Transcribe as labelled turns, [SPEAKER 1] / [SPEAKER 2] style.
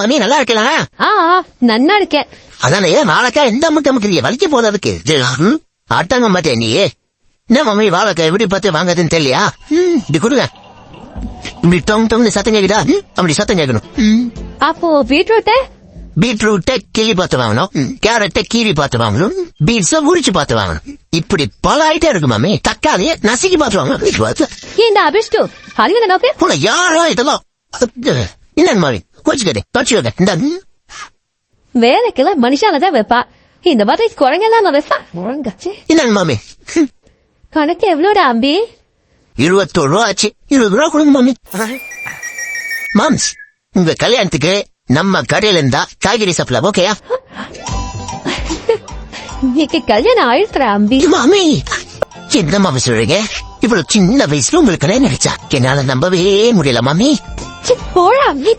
[SPEAKER 1] மாமி நல்லா இருக்கலாம்.
[SPEAKER 2] நன்னா இருக்கேன்.
[SPEAKER 1] அதானே வாழைக்காய் எந்த அமுக்கு அமுக்குறிய வலிக்க போல இருக்கு. ஆட்டாங்க மாட்டேன் நீ. என்ன மாமி வாழைக்காய் எப்படி பார்த்து வாங்கறதுன்னு தெரியலையா? இப்படி கொடுங்க. இப்படி டொங் டொங்னு சத்தம் கேக்குதா? அப்படி சத்தம் கேட்கணும்.
[SPEAKER 2] அப்போ பீட்ரூட்டை
[SPEAKER 1] கிளி பார்த்து வாங்கணும். கேரட்டை கீரி பார்த்து வாங்கணும். பீட்ஸ உரிச்சு பார்த்து வாங்கணும். இப்படி பல ஐட்டம் இருக்கு மாமி. தக்காளிய நசுக்கி பார்த்து வாங்கணும்.
[SPEAKER 2] இந்த அபிஷ்டு அருகில நோக்கு
[SPEAKER 1] உன யாரோ இதெல்லாம் என்னங்க மாமி கோச்சுக்கதே தச்சுக்கதே. இந்த
[SPEAKER 2] வேலைக்கெல்லாம் மனுஷாலதான் வைப்பா. இந்த மாதிரி குரங்கெல்லாம் வைப்பா.
[SPEAKER 1] என்னங்க மாமி
[SPEAKER 2] கணக்கு எவ்வளோட அம்பி?
[SPEAKER 1] 21 ரூபா ஆச்சு. 20 ரூபா கொடுங்க மாமி. மாம்ஸ் உங்க கல்யாணத்துக்கு நம்ம கடையில இருந்தா காய்கறி சப்ளை ஓகேயா?
[SPEAKER 2] இன்னைக்கு கல்யாணம் ஆயிடுற அம்பி.
[SPEAKER 1] மாமி என்ன மாமி சொல்றீங்க? இவ்வளவு சின்ன வயசுல உங்களுக்கு கல்யாணம் நினைச்சா என்னால நம்பவே முடியல மாமி.
[SPEAKER 2] போடா அம்பி.